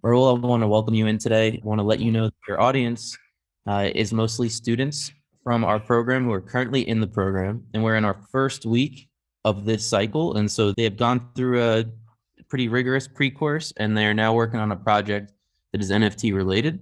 Rahul, I want to welcome you in today. I want to let you know that your audience is mostly students from our program who are currently in the program, and we're in our first week of this cycle. And so they have gone through a pretty rigorous pre-course, and they're now working on a project that is NFT related.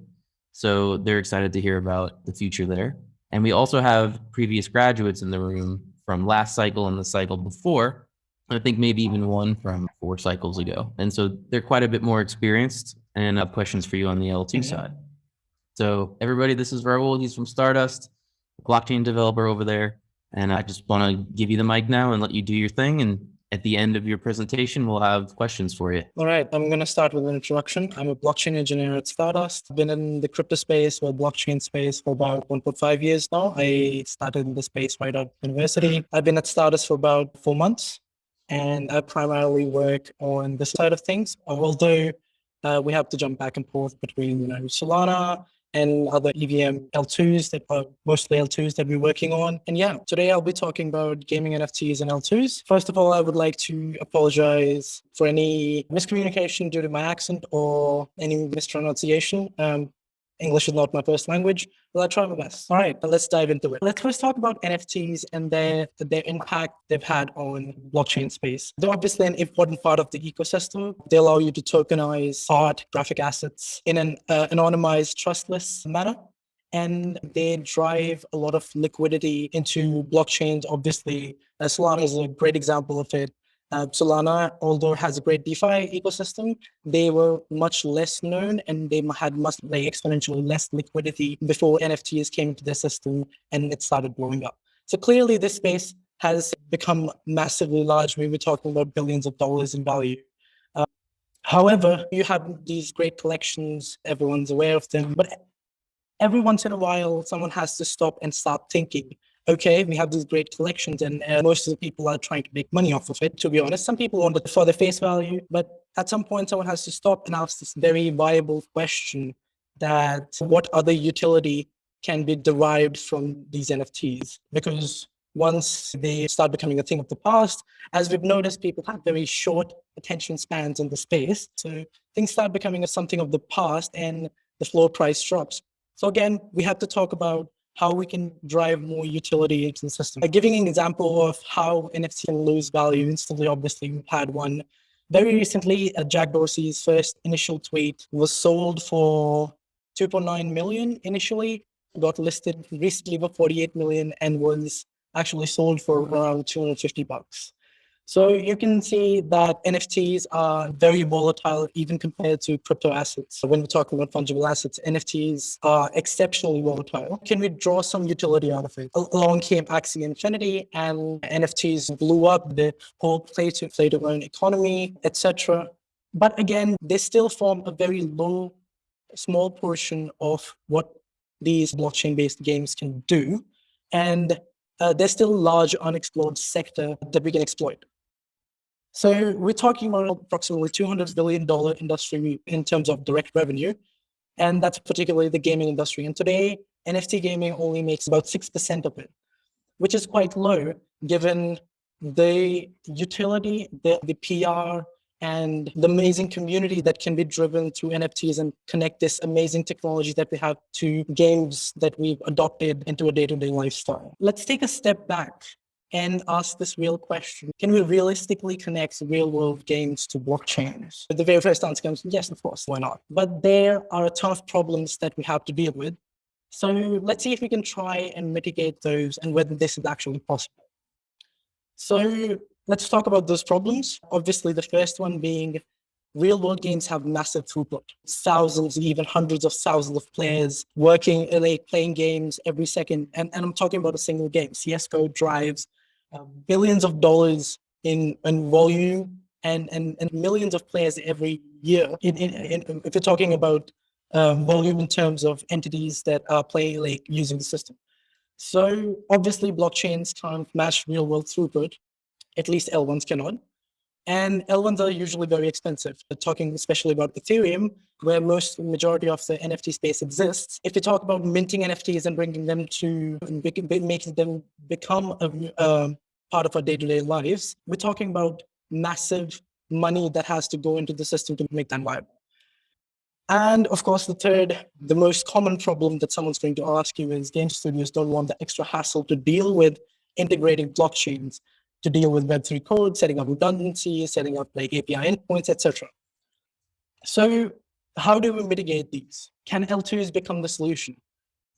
So they're excited to hear about the future there. And we also have previous graduates in the room from last cycle and the cycle before. I think maybe even one from 4 cycles ago. And so they're quite a bit more experienced and have questions for you on the L2 side. So everybody, this is Rahul. He's from Stardust, blockchain developer over there. And I just want to give you the mic now and let you do your thing. And at the end of your presentation, we'll have questions for you. All right, I'm going to start with an introduction. I'm a blockchain engineer at Stardust. I've been in the crypto space or blockchain space for about 1.5 years now. I started in the space right out of university. I've been at Stardust for about 4 months, and I primarily work on this side of things, although we have to jump back and forth between Solana and other EVM L2s that are mostly L2s that we're working on. And yeah, today I'll be talking about gaming NFTs and L2s. First of all, I would like to apologize for any miscommunication due to my accent or any mispronunciation. English is not my first language, but I'll try my best. All right, let's dive into it. Let's first talk about NFTs and their impact they've had on blockchain space. They're obviously an important part of the ecosystem. They allow you to tokenize art, graphic assets in an anonymized, trustless manner. And they drive a lot of liquidity into blockchains. Obviously, Solana is a great example of it. Solana, although it has a great DeFi ecosystem, they were much less known and they had exponentially less liquidity before NFTs came into the system and it started blowing up. So clearly this space has become massively large. We were talking about billions of dollars in value. However, you have these great collections, everyone's aware of them, but every once in a while, someone has to stop and start thinking, okay, we have these great collections and most of the people are trying to make money off of it, to be honest. Some people want it for the face value, but at some point someone has to stop and ask this very viable question that what other utility can be derived from these NFTs? Because once they start becoming a thing of the past, as we've noticed, people have very short attention spans in the space. So things start becoming something of the past and the floor price drops. So again, we have to talk about how we can drive more utility into the system. Giving an example of how NFT can lose value instantly, obviously we've had one very recently. Jack Dorsey's first initial tweet was sold for 2.9 million initially, got listed recently for 48 million and was actually sold for around $250. So you can see that NFTs are very volatile, even compared to crypto assets. So when we're talking about fungible assets, NFTs are exceptionally volatile. Can we draw some utility out of it? Along came Axie Infinity and NFTs blew up, the whole play to earn economy, etc. But again, they still form a very small portion of what these blockchain-based games can do. And there's still a large unexplored sector that we can exploit. So we're talking about approximately $200 billion industry in terms of direct revenue, and that's particularly the gaming industry. And today, NFT gaming only makes about 6% of it, which is quite low given the utility, the PR, and the amazing community that can be driven through NFTs and connect this amazing technology that we have to games that we've adopted into a day-to-day lifestyle. Let's take a step back and ask this real question. Can we realistically connect real-world games to blockchains? The very first answer comes, yes, of course, why not? But there are a ton of problems that we have to deal with. So let's see if we can try and mitigate those and whether this is actually possible. So let's talk about those problems. Obviously, the first one being real-world games have massive throughput. Thousands, even hundreds of thousands of players working, playing games every second. And I'm talking about a single game. CSGO drives billions of dollars in volume and millions of players every year. If you're talking about volume in terms of entities that are playing, using the system. So obviously blockchains can't match real world throughput, at least L1s cannot. And L1s are usually very expensive. We're talking especially about Ethereum, where majority of the NFT space exists. If you talk about minting NFTs and bringing them to, making them become a part of our day-to-day lives, we're talking about massive money that has to go into the system to make that viable. And of course, the most common problem that someone's going to ask you is game studios don't want the extra hassle to deal with integrating blockchains, to deal with Web3 code, setting up redundancies, setting up like API endpoints, etc. So how do we mitigate these? Can L2s become the solution?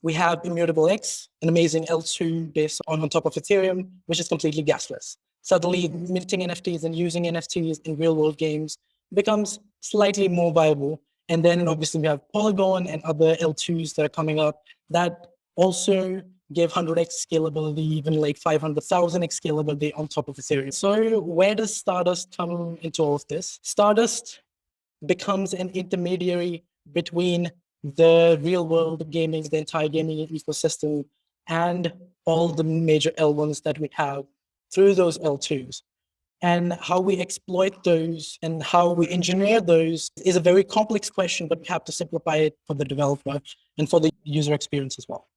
We have Immutable X, an amazing L2 based on top of Ethereum, which is completely gasless. Suddenly, minting NFTs and using NFTs in real-world games becomes slightly more viable. And then obviously we have Polygon and other L2s that are coming up that also give 100x scalability, even like 500,000x scalability on top of Ethereum. So where does Stardust come into all of this? Stardust becomes an intermediary between the real world gaming, the entire gaming ecosystem, and all the major L1s that we have through those L2s. And how we exploit those and how we engineer those is a very complex question, but we have to simplify it for the developer and for the user experience as well.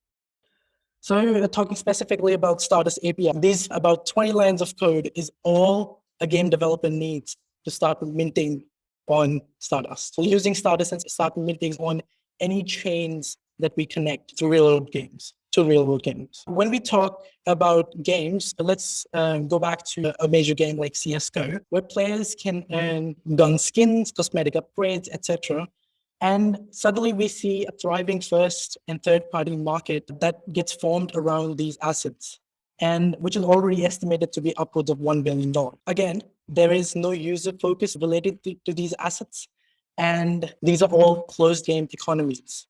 So talking specifically about Stardust API, these about 20 lines of code is all a game developer needs to start minting on Stardust. So using Stardust and start minting on any chains that we connect to real-world games. When we talk about games, let's go back to a major game like CSGO, where players can earn gun skins, cosmetic upgrades, etc. And suddenly we see a thriving first and third-party market that gets formed around these assets, and which is already estimated to be upwards of $1 billion. Again, there is no user focus related to these assets, and these are all closed game economies.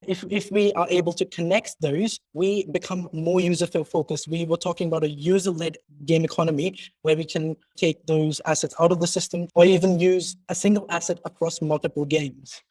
If we are able to connect those, we become more user-focused. We were talking about a user-led game economy where we can take those assets out of the system or even use a single asset across multiple games.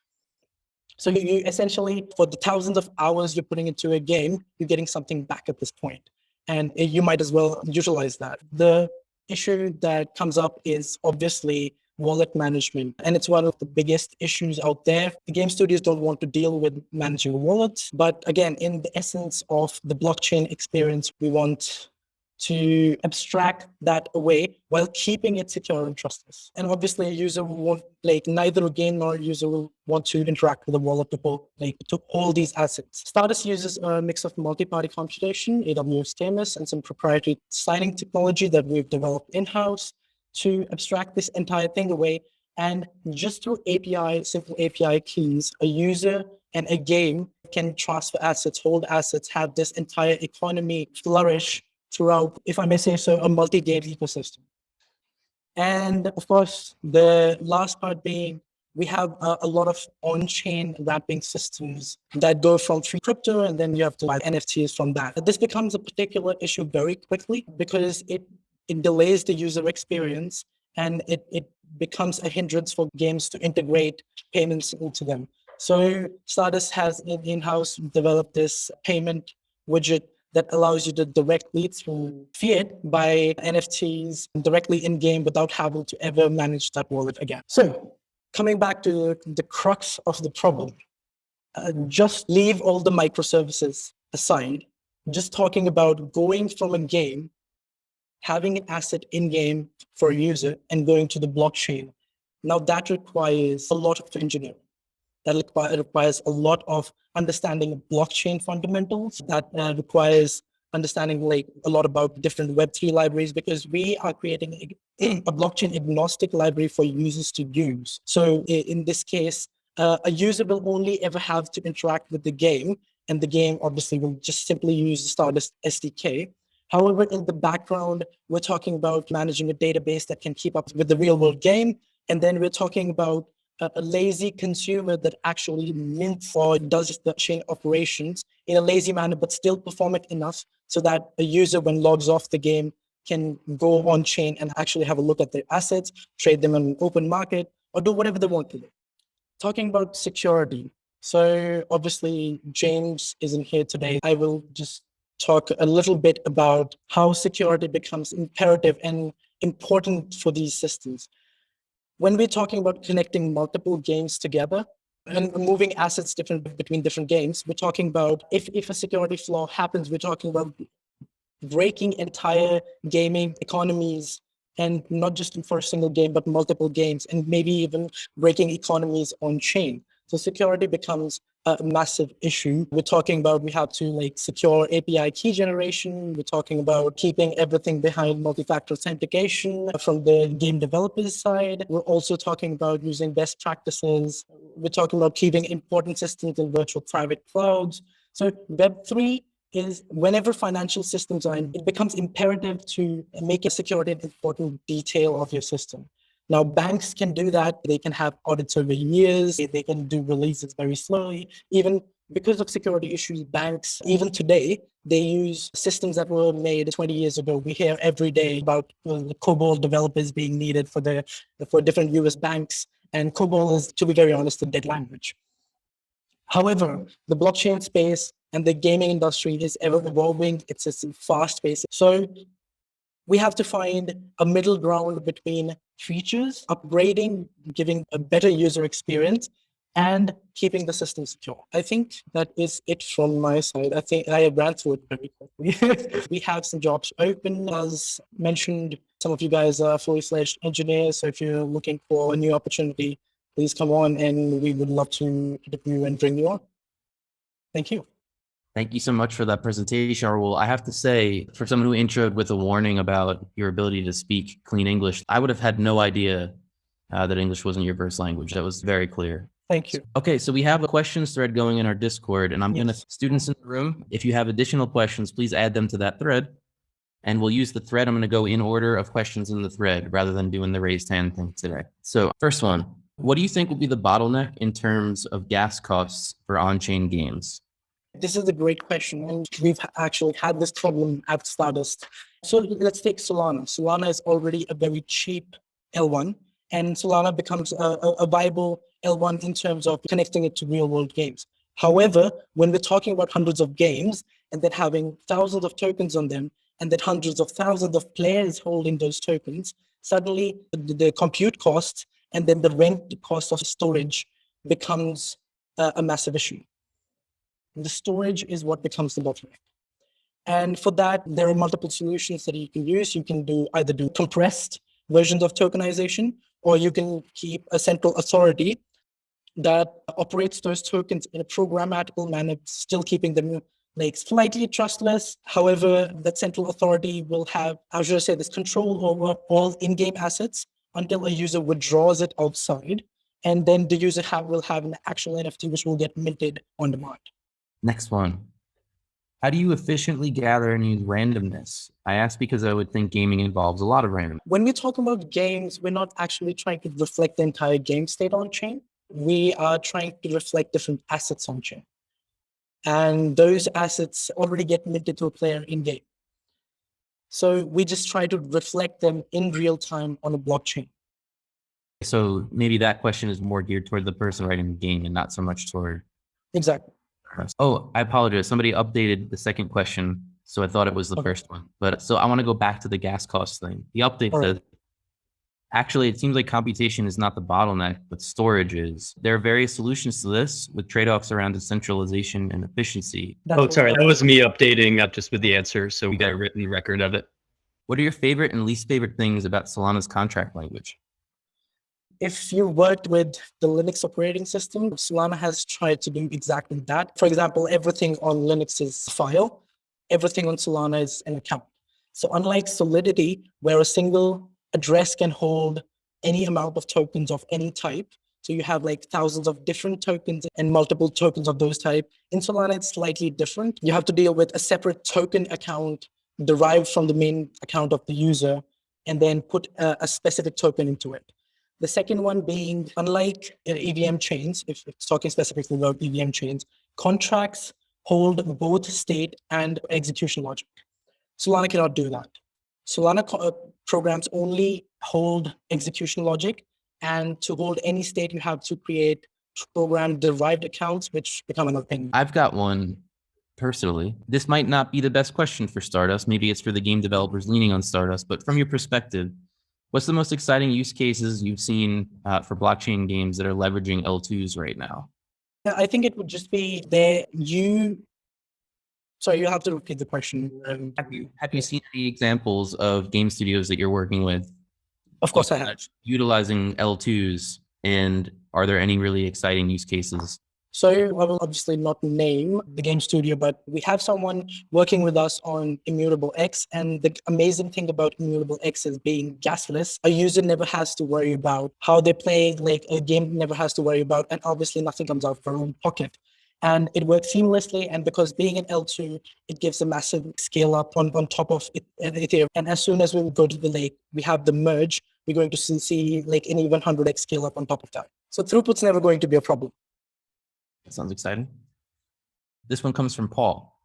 So you essentially, for the thousands of hours you're putting into a game, you're getting something back at this point. And you might as well utilize that. The issue that comes up is obviously wallet management. And it's one of the biggest issues out there. The game studios don't want to deal with managing wallets. But again, in the essence of the blockchain experience, we want to abstract that away while keeping it secure and trustless. And obviously a user won't, like neither a game nor a user will want to interact with the wallet to hold these assets. Stardust uses a mix of multi-party computation, AWS Themis, and some proprietary signing technology that we've developed in-house to abstract this entire thing away. And just through simple API keys, a user and a game can transfer assets, hold assets, have this entire economy flourish throughout, if I may say so, a multi-game ecosystem. And of course, the last part being, we have a lot of on-chain wrapping systems that go from free crypto, and then you have to buy NFTs from that. This becomes a particular issue very quickly because it delays the user experience, and it becomes a hindrance for games to integrate payments into them. So Stardust has in-house developed this payment widget that allows you to directly through fiat buy NFTs directly in game without having to ever manage that wallet again. So coming back to the crux of the problem, just leave all the microservices aside, just talking about going from a game, having an asset in game for a user and going to the blockchain. Now that requires a lot of engineering. That requires a lot of understanding of blockchain fundamentals. That requires understanding like a lot about different Web3 libraries, because we are creating a blockchain agnostic library for users to use. So in this case, a user will only ever have to interact with the game, and the game obviously will just simply use the Stardust SDK. However, in the background, we're talking about managing a database that can keep up with the real world game. And then we're talking about a lazy consumer that actually mints or does the chain operations in a lazy manner, but still perform it enough so that a user, when logs off the game, can go on chain and actually have a look at their assets, trade them on an open market, or do whatever they want to do. Talking about security. So obviously James isn't here today. I will just talk a little bit about how security becomes imperative and important for these systems. When we're talking about connecting multiple games together and moving assets between different games, we're talking about if a security flaw happens, we're talking about breaking entire gaming economies and not just for a single game, but multiple games, and maybe even breaking economies on chain. So security becomes a massive issue. We're talking about we have to like secure API key generation. We're talking about keeping everything behind multi-factor authentication from the game developers side. We're also talking about using best practices. We're talking about keeping important systems in virtual private clouds. So Web3 is whenever financial systems are in, it becomes imperative to make a security an important detail of your system. Now, banks can do that. They can have audits over years. They can do releases very slowly. Even because of security issues, banks, even today, they use systems that were made 20 years ago. We hear every day about the COBOL developers being needed for different US banks. And COBOL is, to be very honest, a dead language. However, the blockchain space and the gaming industry is ever evolving. It's a fast pace. So we have to find a middle ground between features, upgrading, giving a better user experience, and keeping the system secure. I think that is it from my side. I think I ran through it very quickly. We have some jobs open. As mentioned, some of you guys are fully fledged engineers. So if you're looking for a new opportunity, please come on and we would love to interview and bring you on. Thank you. Thank you so much for that presentation, Rahul. I have to say, for someone who introed with a warning about your ability to speak clean English, I would have had no idea that English wasn't your first language. That was very clear. Thank you. Okay, so we have a questions thread going in our Discord, and I'm going to, students in the room, if you have additional questions, please add them to that thread. And we'll use the thread. I'm going to go in order of questions in the thread rather than doing the raised hand thing today. So first one, what do you think will be the bottleneck in terms of gas costs for on-chain games? This is a great question, and we've actually had this problem at Stardust. So let's take Solana. Solana is already a very cheap L1, and Solana becomes a viable L1 in terms of connecting it to real-world games. However, when we're talking about hundreds of games and then having thousands of tokens on them, and then hundreds of thousands of players holding those tokens, suddenly the compute cost and then the rent cost of storage becomes a massive issue. The storage is what becomes the bottleneck. And for that, there are multiple solutions that you can use. You can either do compressed versions of tokenization, or you can keep a central authority that operates those tokens in a programmatical manner, still keeping them like slightly trustless. However, that central authority will have, how should I say this, control over all in-game assets until a user withdraws it outside. And then the user will have an actual NFT, which will get minted on demand. Next one. How do you efficiently gather and use randomness? I ask because I would think gaming involves a lot of randomness. When we talk about games, we're not actually trying to reflect the entire game state on chain. We are trying to reflect different assets on chain. And those assets already get minted to a player in game. So we just try to reflect them in real time on a blockchain. So maybe that question is more geared toward the person writing the game and not so much toward. Exactly. Oh, I apologize. Somebody updated the second question, so I thought it was the first one. But so I want to go back to the gas cost thing. The update says, actually, it seems like computation is not the bottleneck, but storage is. There are various solutions to this with trade-offs around decentralization and efficiency. Sorry, that was me updating, not just with the answer, so we got a written record of it. What are your favorite and least favorite things about Solana's contract language? If you worked with the Linux operating system, Solana has tried to do exactly that. For example, everything on Linux is a file. Everything on Solana is an account. So unlike Solidity, where a single address can hold any amount of tokens of any type, so you have like thousands of different tokens and multiple tokens of those type. In Solana, it's slightly different. You have to deal with a separate token account derived from the main account of the user and then put a specific token into it. The second one being, unlike EVM chains, if it's talking specifically about EVM chains, contracts hold both state and execution logic. Solana cannot do that. Solana programs only hold execution logic, and to hold any state, you have to create program-derived accounts, which become another thing. I've got one personally. This might not be the best question for Stardust. Maybe it's for the game developers leaning on Stardust, but from your perspective, what's the most exciting use cases you've seen for blockchain games that are leveraging L2s right now? I think it would just be sorry, you have to repeat the question. Have you seen any examples of game studios that you're working with Of course, I have. Utilizing L2s, and are there any really exciting use cases? So I will obviously not name the game studio, but we have someone working with us on Immutable X. And the amazing thing about Immutable X is being gasless. A user never has to worry about how they play, like a game never has to worry about, and obviously nothing comes out of our own pocket. And it works seamlessly. And because being an L2, it gives a massive scale up on top of Ethereum. And as soon as we go to the lake, we have the merge, we're going to see like an even 100x scale up on top of that. So throughput's never going to be a problem. That sounds exciting. This one comes from Paul.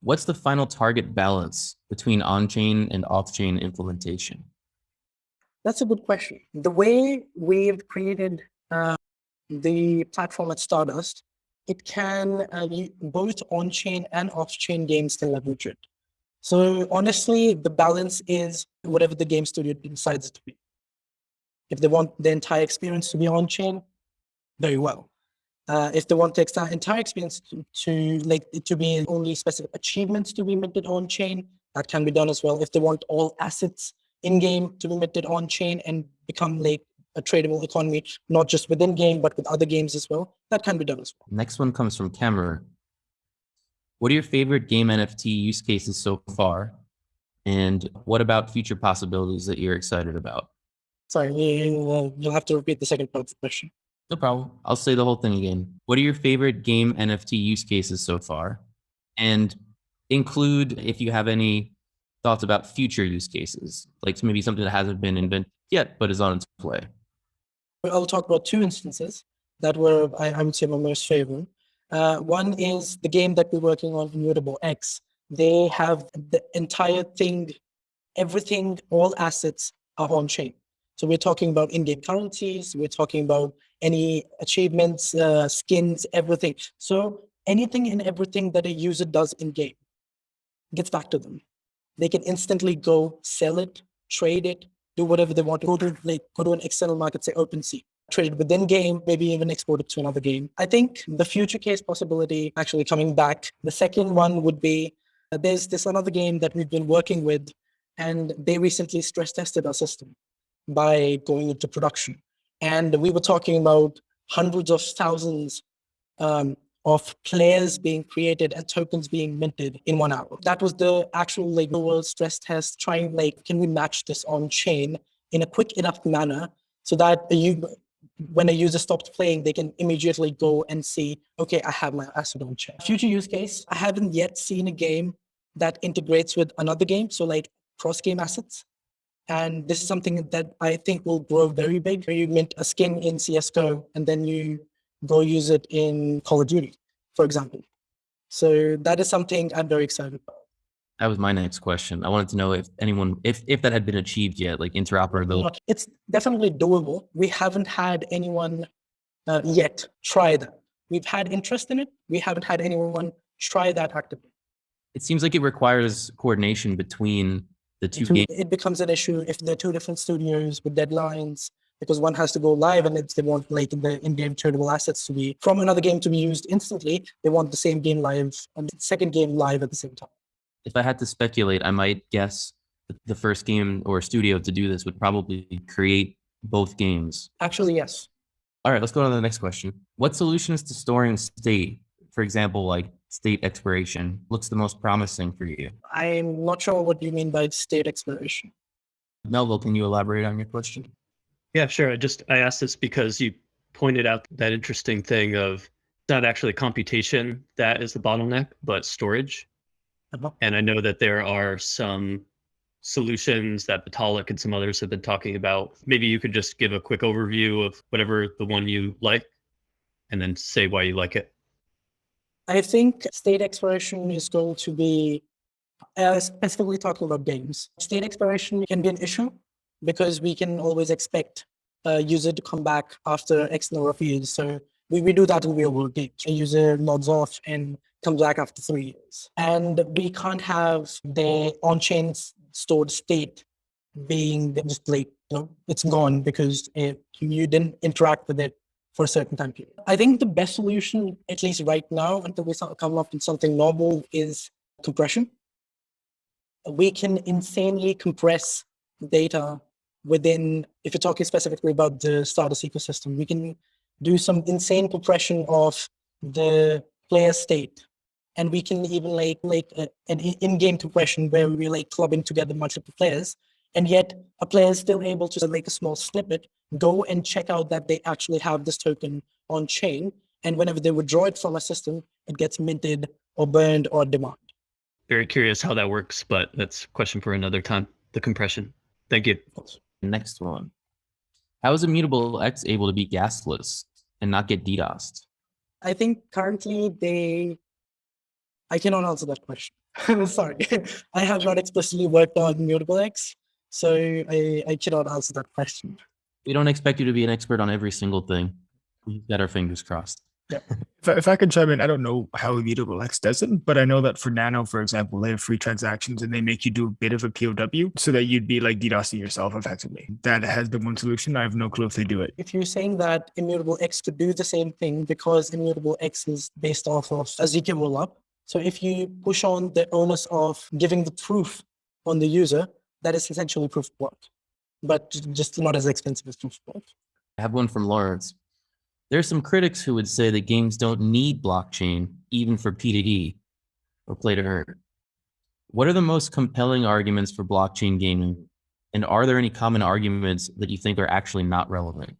What's the final target balance between on-chain and off-chain implementation? That's a good question. The way we've created the platform at Stardust, it can both on-chain and off-chain games can leverage it. So honestly, the balance is whatever the game studio decides it to be. If they want the entire experience to be on-chain, very well. If they want the entire experience to be only specific achievements to be minted on chain, that can be done as well. If they want all assets in game to be minted on chain and become like a tradable economy, not just within game but with other games as well, that can be done as well. Next one comes from Cameron. What are your favorite game NFT use cases so far? And what about future possibilities that you're excited about? Sorry, you'll have to repeat the second part of the question. No problem. I'll say the whole thing again. What are your favorite game NFT use cases so far? And include, if you have any thoughts about future use cases, like maybe something that hasn't been invented yet, but is on its way. I'll talk about two instances that were, I would say, my most favorite. One is the game that we're working on, Immutable X. They have the entire thing, everything, all assets are on chain. So we're talking about in-game currencies, we're talking about any achievements, skins, everything. So anything and everything that a user does in-game gets back to them. They can instantly go sell it, trade it, do whatever they want to. Go to an external market, say OpenSea, trade it within game, maybe even export it to another game. I think the future case possibility actually coming back, the second one would be, there's this another game that we've been working with, and they recently stress tested our system by going into production. And we were talking about hundreds of thousands of players being created and tokens being minted in 1 hour. That was the actual real stress test, trying can we match this on chain in a quick enough manner so that when a user stops playing, they can immediately go and see, okay, I have my asset on chain. Future use case, I haven't yet seen a game that integrates with another game. So cross-game assets. And this is something that I think will grow very big. You mint a skin in CSGO and then you go use it in Call of Duty, for example. So that is something I'm very excited about. That was my next question. I wanted to know if anyone, if that had been achieved yet, like interoperability. It's definitely doable. We haven't had anyone yet try that. We've had interest in it. We haven't had anyone try that actively. It seems like it requires coordination between the two games. It becomes an issue if they're two different studios with deadlines, because one has to go live and they want the in-game tradable assets to be from another game to be used instantly. They want the same game live and the second game live at the same time. If I had to speculate, I might guess the first game or studio to do this would probably create both games. Actually, yes. All right, let's go on to the next question. What solutions to storing state, for example, like state expiration, looks the most promising for you? I'm not sure what you mean by state expiration. Melville, can you elaborate on your question? Yeah, sure. I asked this because you pointed out that interesting thing of it's not actually computation that is the bottleneck, but storage. Uh-huh. And I know that there are some solutions that Vitalik and some others have been talking about. Maybe you could just give a quick overview of whatever the one you like and then say why you like it. I think state expiration is going to be, specifically talking about games. State expiration can be an issue because we can always expect a user to come back after X number of years. So we do that in real world games. A user logs off and comes back after 3 years. And we can't have the on-chain stored state being just it's gone because you didn't interact with it for a certain time period. I think the best solution, at least right now, until we come up with something novel, is compression. We can insanely compress data within, if you're talking specifically about the Stardust ecosystem, we can do some insane compression of the player state. And we can even an in-game compression where we're like clubbing together multiple players. And yet a player is still able to make a small snippet, go and check out that they actually have this token on chain. And whenever they withdraw it from a system, it gets minted or burned or demand. Very curious how that works, but that's a question for another time. The compression. Thank you. Next one. How is Immutable X able to be gasless and not get DDoSed? I think currently I cannot answer that question. Sorry. I have not explicitly worked on Immutable X, so I cannot answer that question. We don't expect you to be an expert on every single thing. We've got our fingers crossed. Yeah. If I could chime in, I don't know how Immutable X does it, but I know that for Nano, for example, they have free transactions and they make you do a bit of a POW so that you'd be like DDoSing yourself effectively. That has been one solution. I have no clue if they do it. If you're saying that Immutable X could do the same thing because Immutable X is based off of a ZK rollup, so if you push on the onus of giving the proof on the user, that is essentially proof of work, but just not as expensive as proof of work. I have one from Lawrence. There's some critics who would say that games don't need blockchain, even for P2E or play to earn. What are the most compelling arguments for blockchain gaming? And are there any common arguments that you think are actually not relevant?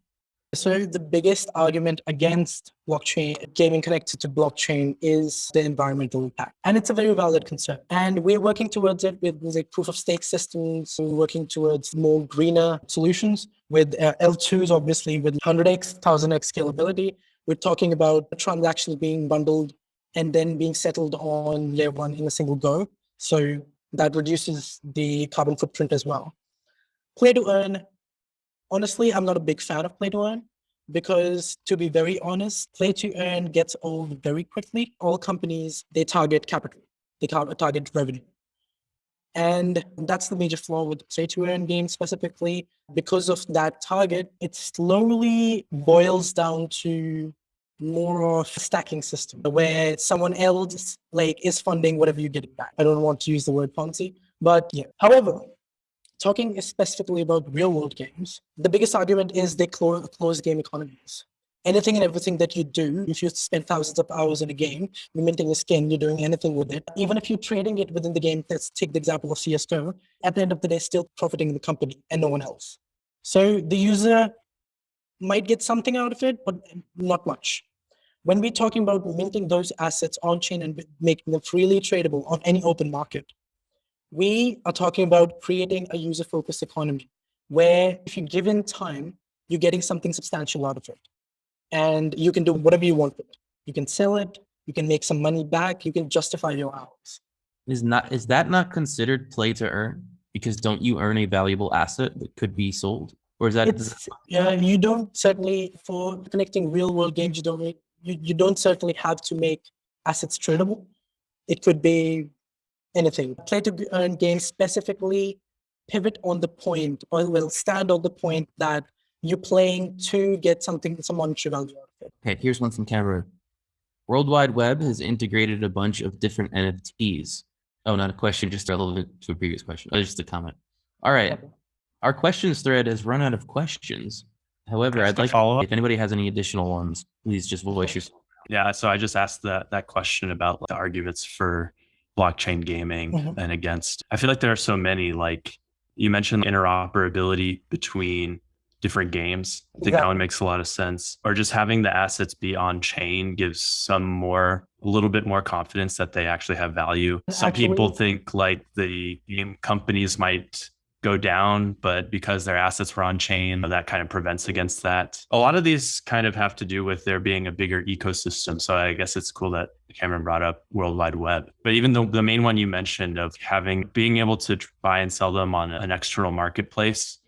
So the biggest argument against blockchain gaming connected to blockchain is the environmental impact. And it's a very valid concern. And we're working towards it with like proof of stake systems. We're working towards more greener solutions with L2s, obviously with 100x, 1000x scalability. We're talking about transactions being bundled and then being settled on layer one in a single go. So that reduces the carbon footprint as well. Play to earn. Honestly, I'm not a big fan of play to earn because, to be very honest, play to earn gets old very quickly. All companies, they target capital, they target revenue. And that's the major flaw with play to earn games specifically. Because of that target, it slowly boils down to more of a stacking system where someone else is funding whatever you're getting back. I don't want to use the word Ponzi, but yeah. However, talking specifically about real world games, the biggest argument is they close game economies. Anything and everything that you do, if you spend thousands of hours in a game, you're minting a skin, you're doing anything with it, even if you're trading it within the game, let's take the example of CSGO, at the end of the day, still profiting the company and no one else. So the user might get something out of it, but not much. When we're talking about minting those assets on chain and making them freely tradable on any open market, we are talking about creating a user-focused economy where if you're given time, you're getting something substantial out of it. And you can do whatever you want with it. You can sell it, you can make some money back, you can justify your hours. Is that not considered play to earn? Because don't you earn a valuable asset that could be sold? Or is that you don't certainly, for connecting real world games, you don't certainly have to make assets tradable. It could be anything. Play to earn games specifically pivot on the point, or will stand on the point that you're playing to get some monetary value out of it. Okay, here's one from Cameroon. World Wide Web has integrated a bunch of different NFTs. Oh, not a question, just relevant to a previous question. Oh, just a comment. All right. Okay. Our questions thread has run out of questions. However, I'd like to, if anybody has any additional ones, please just voice yourself. Yeah, so I just asked that question about the arguments for blockchain gaming and against. I feel like there are so many, like you mentioned interoperability between different games. I think that one makes a lot of sense. Or just having the assets be on chain gives a little bit more confidence that they actually have value. Some people think like the game companies might go down, but because their assets were on chain, that kind of prevents against that. A lot of these kind of have to do with there being a bigger ecosystem. So I guess it's cool that Cameron brought up World Wide Web. But even the main one you mentioned of being able to buy and sell them on an external marketplace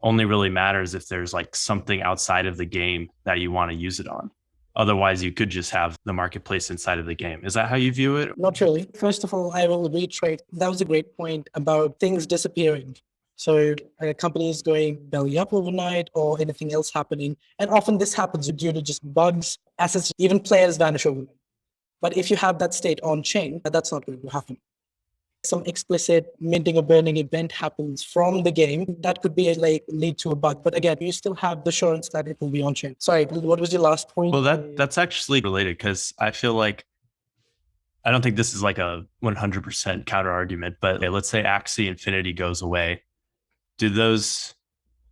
only really matters if there's like something outside of the game that you want to use it on. Otherwise, you could just have the marketplace inside of the game. Is that how you view it? Not really. First of all, I will reiterate, that was a great point about things disappearing. So companies going belly up overnight or anything else happening. And often this happens due to just bugs, assets, even players vanish overnight. But if you have that state on chain, that's not going to happen. some explicit minting or burning event happens from the game, that could be like lead to a bug. But again, you still have the assurance that it will be on chain. Sorry, what was your last point? Well, that's actually related because I feel like I don't think this is like a 100% counter argument, but let's say Axie Infinity goes away. Do those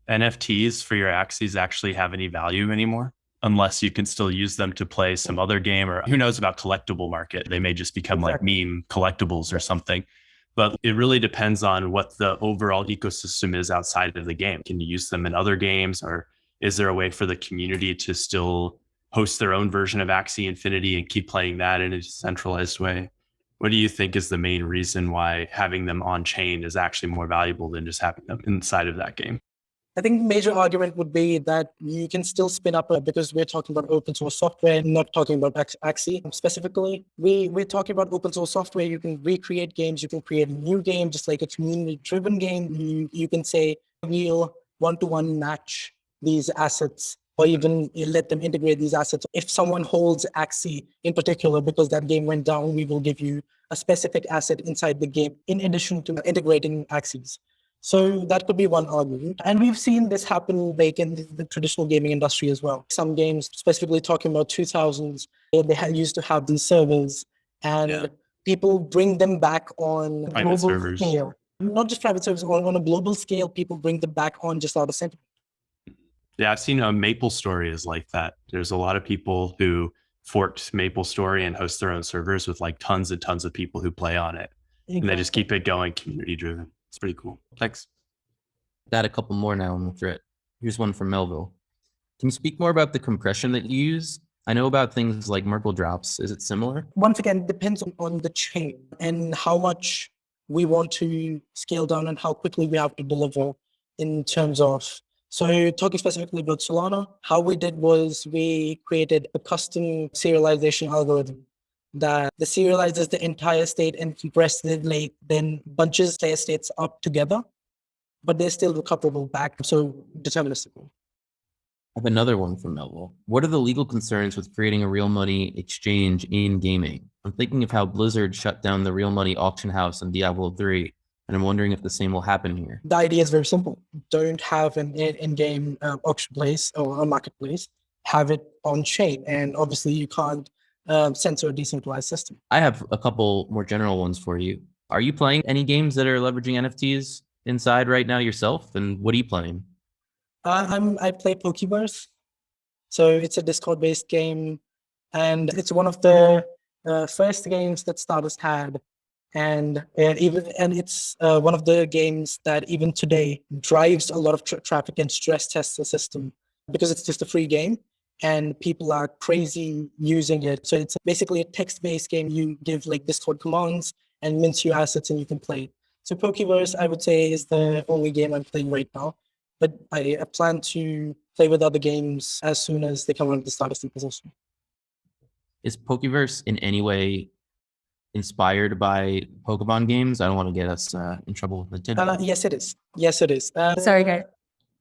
NFTs for your Axies actually have any value anymore? Unless you can still use them to play some other game, or who knows about collectible market. They may just become like meme collectibles or something. But it really depends on what the overall ecosystem is outside of the game. Can you use them in other games, or is there a way for the community to still host their own version of Axie Infinity and keep playing that in a decentralized way? What do you think is the main reason why having them on chain is actually more valuable than just having them inside of that game? I think the major argument would be that you can still spin up because we're talking about open source software, not talking about Axie specifically. We're talking about open source software. You can recreate games. You can create a new game, just like a community-driven game. You can say we'll one-to-one match these assets, or even let them integrate these assets. If someone holds Axie in particular, because that game went down, we will give you a specific asset inside the game in addition to integrating Axies. So that could be one argument. And we've seen this happen like in the traditional gaming industry as well. Some games, specifically talking about 2000s, they used to have these servers and people bring them back on a global servers. scale. Not just private servers, on a global scale, people bring them back on just out of sentiment. Yeah, I've seen a MapleStory is like that. There's a lot of people who forked MapleStory and host their own servers with like tons and tons of people who play on it. Exactly. And they just keep it going, community driven. It's pretty cool. Thanks. Got a couple more now on the thread. Here's one from Melville. Can you speak more about the compression that you use? I know about things like Merkle drops. Is it similar? Once again, it depends on the chain and how much we want to scale down and how quickly we have to deliver in terms of. So talking specifically about Solana, how we did was we created a custom serialization algorithm that serializes the entire state and compresses it, like then bunches player states up together, but they're still recoverable back. So deterministically. I have another one from Melville. What are the legal concerns with creating a real money exchange in gaming? I'm thinking of how Blizzard shut down the real money auction house in Diablo 3, and I'm wondering if the same will happen here. The idea is very simple. Don't have an in-game auction place or a marketplace. Have it on chain, and obviously you can't censor a decentralized system. I have a couple more general ones for you. Are you playing any games that are leveraging NFTs inside right now yourself? And what are you playing? I play Pokeverse. So it's a Discord-based game, and it's one of the first games that Stardust had. And it's one of the games that even today drives a lot of traffic and stress tests the system because it's just a free game. And people are crazy using it. So it's basically a text-based game. You give like Discord commands and mints your assets and you can play it. So Pokeverse, I would say, is the only game I'm playing right now. But I plan to play with other games as soon as they come out of the Stardust ecosystem. Is Pokeverse in any way inspired by Pokemon games? I don't want to get us in trouble with Nintendo. Yes, it is. Yes, it is. Sorry, guys.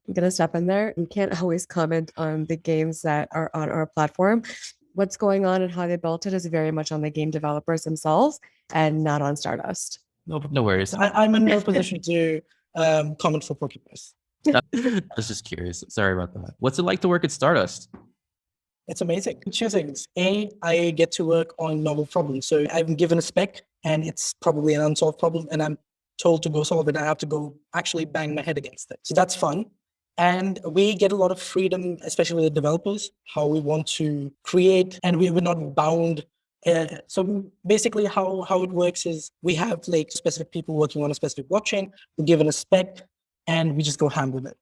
I'm going to step in there. We can't always comment on the games that are on our platform. What's going on and how they built it is very much on the game developers themselves and not on Stardust. No worries. I'm in no position to comment for Pokeverse. I was just curious. Sorry about that. What's it like to work at Stardust? It's amazing. Two things. A, I get to work on novel problems. So I'm given a spec and it's probably an unsolved problem and I'm told to go solve it. I have to go actually bang my head against it. So that's fun. And we get a lot of freedom, especially with the developers, how we want to create, and we're not bound. So basically how it works is we have like specific people working on a specific blockchain, we're given a spec and we just go ham with it.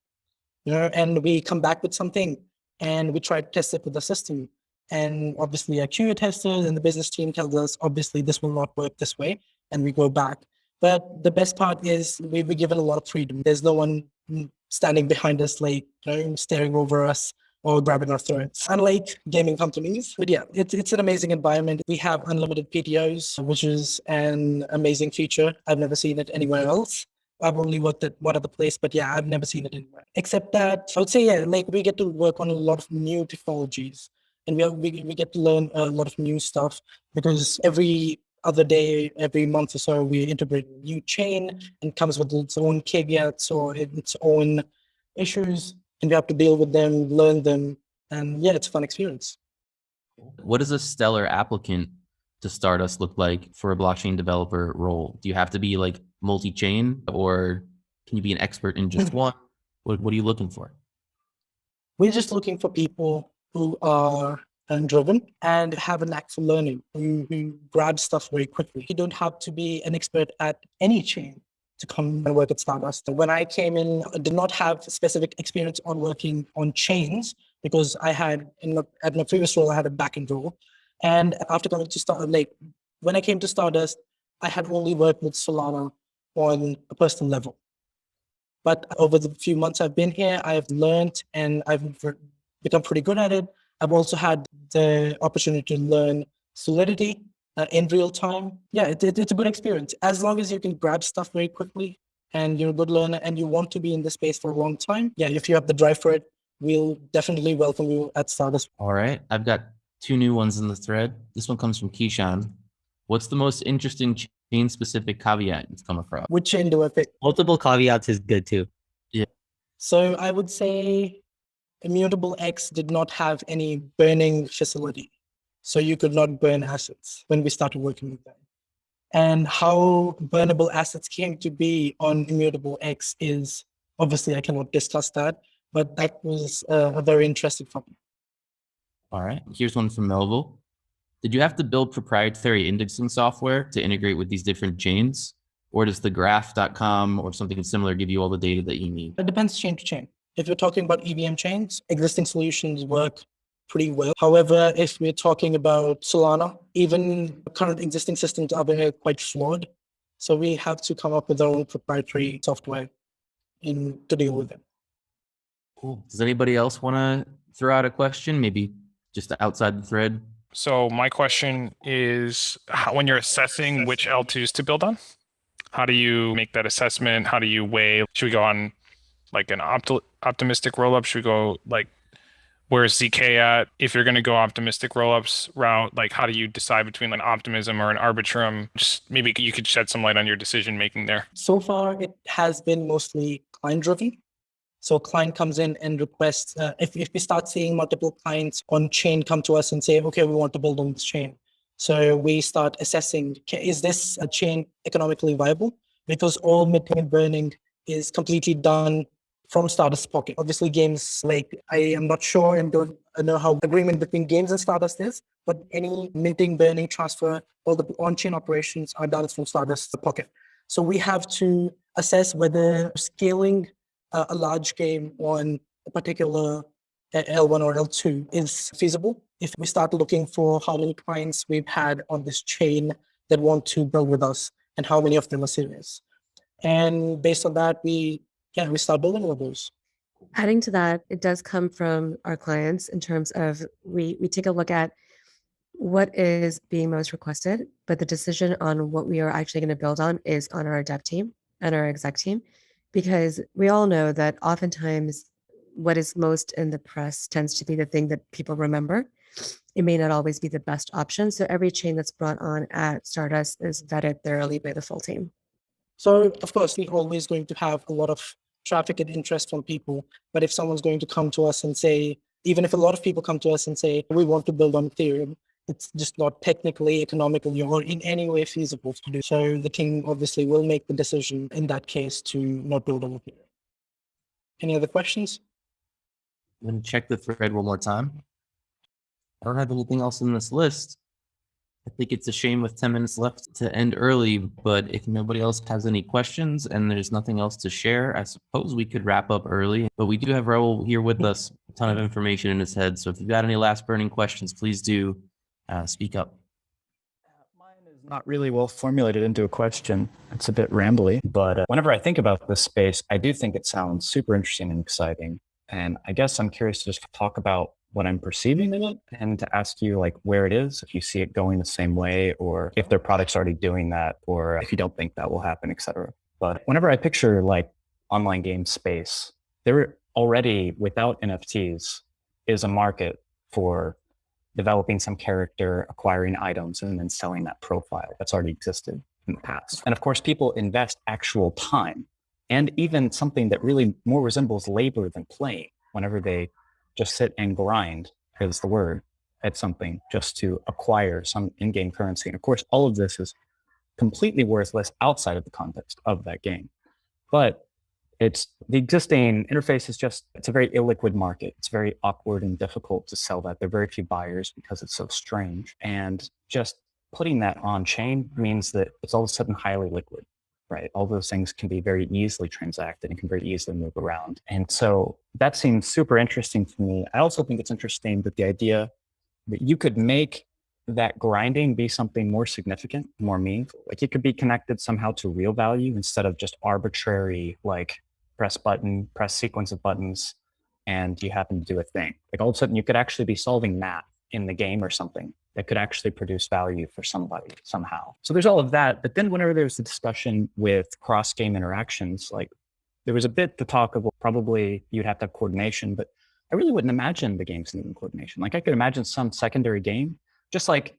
You know, and we come back with something and we try to test it with the system. And obviously our QA testers and the business team tells us, obviously this will not work this way, and we go back. But the best part is we're given a lot of freedom. There's no one standing behind us, like, you know, staring over us or grabbing our throats. Unlike gaming companies, but yeah, it's an amazing environment. We have unlimited PTOs, which is an amazing feature. I've never seen it anywhere else. I've only worked at one other place, but yeah, I've never seen it anywhere. Except that I would say, yeah, like we get to work on a lot of new technologies, and we get to learn a lot of new stuff because every other day, every month or so, we integrate a new chain and comes with its own caveats or its own issues, and we have to deal with them, learn them, and yeah, it's a fun experience. What does a stellar applicant to Stardust look like for a blockchain developer role? Do you have to be like multi-chain, or can you be an expert in just one? What are you looking for? We're just looking for people who are driven and have a knack for learning, who grab stuff very quickly. You don't have to be an expert at any chain to come and work at Stardust. When I came in, I did not have specific experience on working on chains because I had, at my previous role, I had a backend role. And after coming to Stardust, like when I came to Stardust, I had only worked with Solana on a personal level. But over the few months I've been here, I've learned and I've become pretty good at it. I've also had the opportunity to learn Solidity in real time. Yeah, it's a good experience. As long as you can grab stuff very quickly and you're a good learner and you want to be in this space for a long time, yeah, if you have the drive for it, we'll definitely welcome you at Stardust. All right. I've got two new ones in the thread. This one comes from Keyshawn. What's the most interesting chain-specific caveat you've come across? Which chain do I pick? Multiple caveats is good too. So I would say Immutable X did not have any burning facility. So you could not burn assets when we started working with them. And how burnable assets came to be on Immutable X is, obviously I cannot discuss that, but that was a very interesting topic. All right. Here's one from Melville. Did you have to build proprietary indexing software to integrate with these different chains? Or does the graph.com or something similar give you all the data that you need? It depends chain to chain. If you're talking about EVM chains, existing solutions work pretty well. However, if we're talking about Solana, even current existing systems are very quite flawed. So we have to come up with our own proprietary software to deal with it. Cool. Does anybody else want to throw out a question? Maybe just outside the thread? So my question is, when you're assessing which L2s to build on, how do you make that assessment? How do you weigh? Should we go on like an optimistic rollup? Should we go like, where's ZK at? If you're going to go optimistic rollups route, like how do you decide between an optimism or an arbitrum? Just maybe you could shed some light on your decision making there. So far, it has been mostly client driven. So client comes in and requests, if we start seeing multiple clients on chain come to us and say, okay, we want to build on this chain. So we start assessing, is this a chain economically viable? Because all minting and burning is completely done from Stardust pocket. Obviously, games like, I am not sure and don't know how agreement between games and Stardust is, but any minting, burning, transfer, all the on-chain operations are done from Stardust pocket. So we have to assess whether scaling a large game on a particular L1 or L2 is feasible. If we start looking for how many clients we've had on this chain that want to build with us and how many of them are serious. And based on that, we start building all of those. Adding to that, it does come from our clients in terms of we take a look at what is being most requested, but the decision on what we are actually going to build on is on our dev team and our exec team, because we all know that oftentimes what is most in the press tends to be the thing that people remember. It may not always be the best option. So every chain that's brought on at Stardust is vetted thoroughly by the full team. So of course, we're always going to have a lot of traffic and interest from people. But if someone's going to come to us and say, even if a lot of people come to us and say, we want to build on Ethereum, it's just not technically, economically, or in any way feasible to do. So the team obviously will make the decision in that case to not build on Ethereum. Any other questions? I'm going to check the thread one more time. I don't have anything else in this list. I think it's a shame with 10 minutes left to end early, but if nobody else has any questions and there's nothing else to share, I suppose we could wrap up early. But we do have Rahul here with us, a ton of information in his head. So if you've got any last burning questions, please do speak up. Mine is not really well formulated into a question. It's a bit rambly, but whenever I think about this space, I do think it sounds super interesting and exciting. And I guess I'm curious to just talk about what I'm perceiving in it and to ask you like where it is, if you see it going the same way, or if their product's already doing that, or if you don't think that will happen, et cetera. But whenever I picture like online game space, there already without NFTs is a market for developing some character, acquiring items, and then selling that profile that's already existed in the past. And of course, people invest actual time and even something that really more resembles labor than playing whenever they just sit and grind, here's the word, at something just to acquire some in-game currency. And of course, all of this is completely worthless outside of the context of that game. But it's the existing interface is just, it's a very illiquid market. It's very awkward and difficult to sell that. There are very few buyers because it's so strange. And just putting that on chain means that it's all of a sudden highly liquid, right? All those things can be very easily transacted and can very easily move around. And so that seems super interesting to me. I also think it's interesting that the idea that you could make that grinding be something more significant, more meaningful. Like it could be connected somehow to real value instead of just arbitrary, like press button, press sequence of buttons, and you happen to do a thing. Like all of a sudden you could actually be solving math in the game or something that could actually produce value for somebody somehow. So there's all of that. But then whenever there's a discussion with cross-game interactions, like there was a bit to talk about probably you'd have to have coordination, but I really wouldn't imagine the games needing coordination. Like I could imagine some secondary game, just like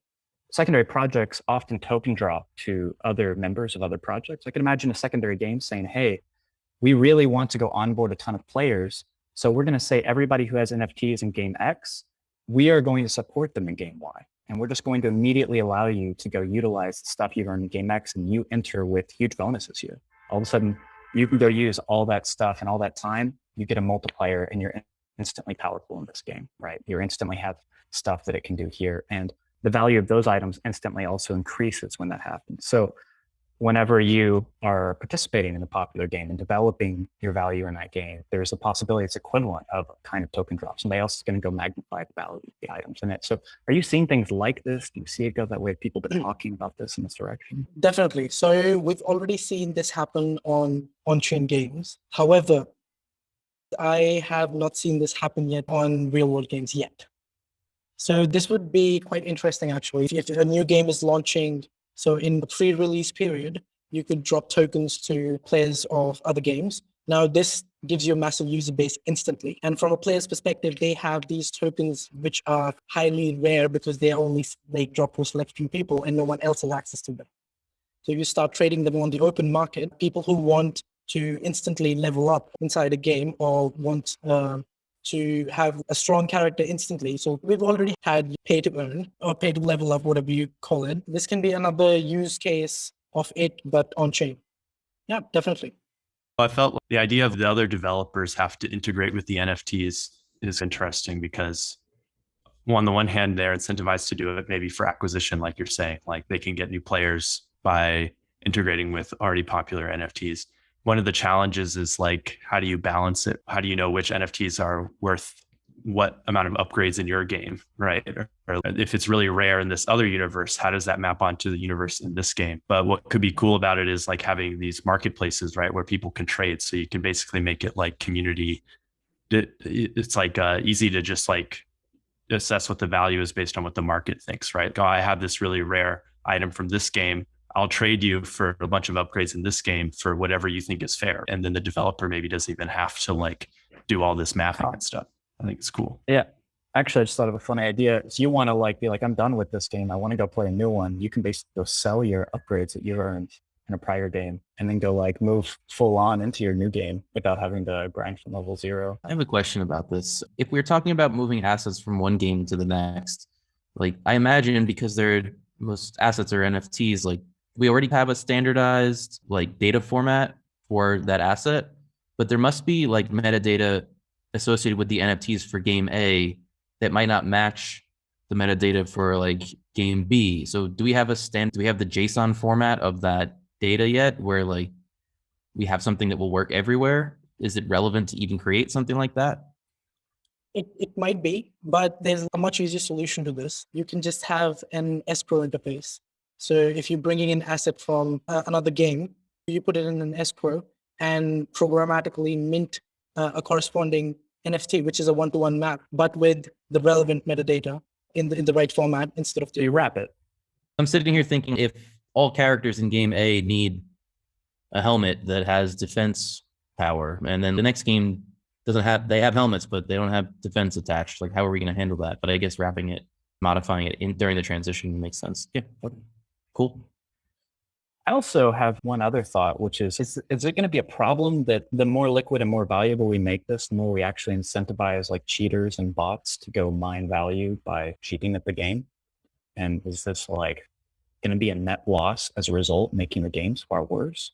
secondary projects often token drop to other members of other projects. I could imagine a secondary game saying, hey, we really want to go onboard a ton of players. So we're going to say everybody who has NFTs in game X, we are going to support them in game Y. And we're just going to immediately allow you to go utilize the stuff you've earned in game X and you enter with huge bonuses here. All of a sudden, you can go use all that stuff and all that time, you get a multiplier and you're instantly powerful in this game, right? You instantly have stuff that it can do here. And the value of those items instantly also increases when that happens. So whenever you are participating in a popular game and developing your value in that game, there's a possibility it's equivalent of a kind of token drop. Somebody else is going to go magnify the value of the items in it. So are you seeing things like this? Do you see it go that way? People been talking about this in this direction? Definitely. So we've already seen this happen on on-chain games. However, I have not seen this happen yet on real-world games yet. So this would be quite interesting, actually. If a new game is launching, so in the pre-release period, you could drop tokens to players of other games. Now, this gives you a massive user base instantly. And from a player's perspective, they have these tokens which are highly rare because they drop to a select few people and no one else has access to them. So you start trading them on the open market. People who want to instantly level up inside a game or want to have a strong character instantly. So we've already had pay to earn or pay to level up, whatever you call it. This can be another use case of it, but on chain. Yeah, definitely. I felt like the idea of the other developers have to integrate with the NFTs is interesting because on the one hand, they're incentivized to do it maybe for acquisition, like you're saying, like they can get new players by integrating with already popular NFTs. One of the challenges is like, how do you balance it? How do you know which NFTs are worth what amount of upgrades in your game, right? Or if it's really rare in this other universe, how does that map onto the universe in this game? But what could be cool about it is like having these marketplaces, right, where people can trade. So you can basically make it like community. It's like easy to just like assess what the value is based on what the market thinks, right? Oh, I have this really rare item from this game. I'll trade you for a bunch of upgrades in this game for whatever you think is fair. And then the developer maybe doesn't even have to like do all this mathing and stuff. I think it's cool. Yeah. Actually, I just thought of a funny idea. So you want to like be like, I'm done with this game. I want to go play a new one. You can basically go sell your upgrades that you earned in a prior game and then go like move full on into your new game without having to grind from level 0. I have a question about this. If we're talking about moving assets from one game to the next, like I imagine because most assets are NFTs, like we already have a standardized like data format for that asset, but there must be like metadata associated with the NFTs for game A that might not match the metadata for like game B. So do we have the JSON format of that data yet where like we have something that will work everywhere? Is it relevant to even create something like that? It might be, but there's a much easier solution to this. You can just have an escrow interface. So if you're bringing in asset from another game, you put it in an escrow and programmatically mint a corresponding NFT, which is a one-to-one map, but with the relevant metadata in the right format instead of. So you wrap it. I'm sitting here thinking if all characters in game A need a helmet that has defense power, and then the next game they have helmets, but they don't have defense attached. Like, how are we going to handle that? But I guess wrapping it modifying it in during the transition makes sense. Yeah. Okay. Cool. I also have one other thought, which is it going to be a problem that the more liquid and more valuable we make this, the more we actually incentivize like cheaters and bots to go mine value by cheating at the game? And is this like going to be a net loss as a result, making the games far worse?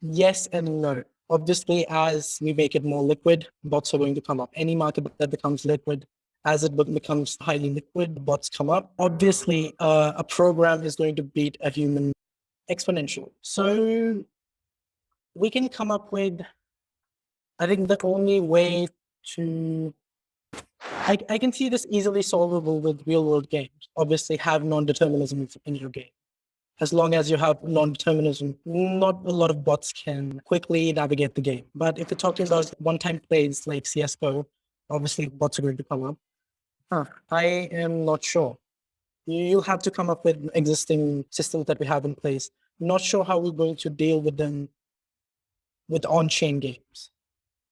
Yes and no. Obviously, as we make it more liquid, bots are going to come up. Any market that becomes liquid, as it becomes highly liquid, bots come up. Obviously, a program is going to beat a human exponentially. So we can come up with, I think the only way to, I can see this easily solvable with real world games. Obviously, have non-determinism in your game. As long as you have non-determinism, not a lot of bots can quickly navigate the game. But if you're talking about one-time plays like CSGO, obviously bots are going to come up. I am not sure. You'll have to come up with existing systems that we have in place. Not sure how we're going to deal with them with on-chain games.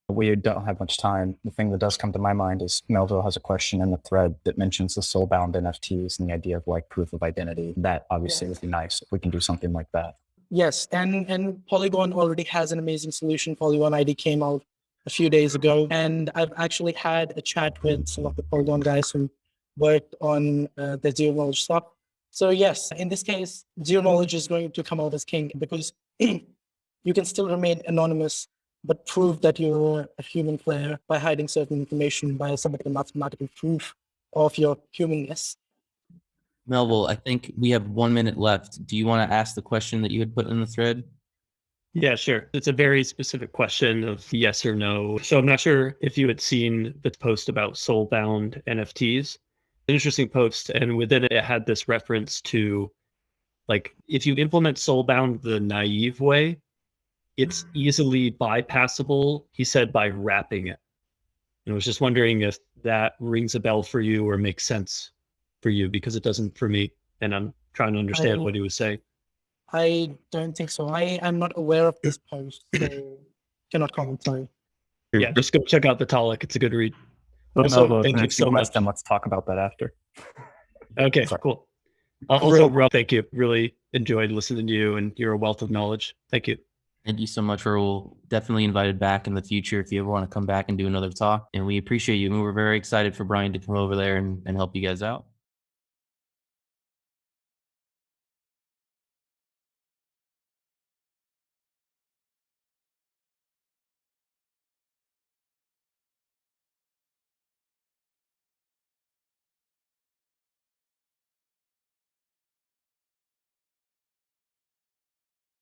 We don't have much time. The thing that does come to my mind is Melville has a question in the thread that mentions the soul-bound NFTs and the idea of like proof of identity. That obviously would be nice if we can do something like that. Yes, and Polygon already has an amazing solution. Polygon ID came out a few days ago, and I've actually had a chat with some of the Polygon guys who worked on the zero knowledge stuff. So yes, in this case, zero knowledge is going to come out as king because you can still remain anonymous, but prove that you're a human player by hiding certain information by some of the mathematical proof of your humanness. Melville, I think we have 1 minute left. Do you want to ask the question that you had put in the thread? Yeah, sure. It's a very specific question of yes or no. So I'm not sure if you had seen the post about soul-bound NFTs. Interesting post, and within it had this reference to, like, if you implement soul-bound the naive way, it's easily bypassable, he said, by wrapping it. And I was just wondering if that rings a bell for you or makes sense for you, because it doesn't for me, and I'm trying to understand what he was saying. I don't think so. I am not aware of this post, so cannot comment. Sorry. Yeah, just go check out the Talek. It's a good read. Well, Also, Melville, thank you so much. Let's talk about that after. Okay, Sorry. cool. Also, Rob, thank you. Really enjoyed listening to you, and you're a wealth of knowledge. Thank you. Thank you so much, Rahul. Definitely invited back in the future if you ever want to come back and do another talk. And we appreciate you. And we're very excited for Brian to come over there and help you guys out.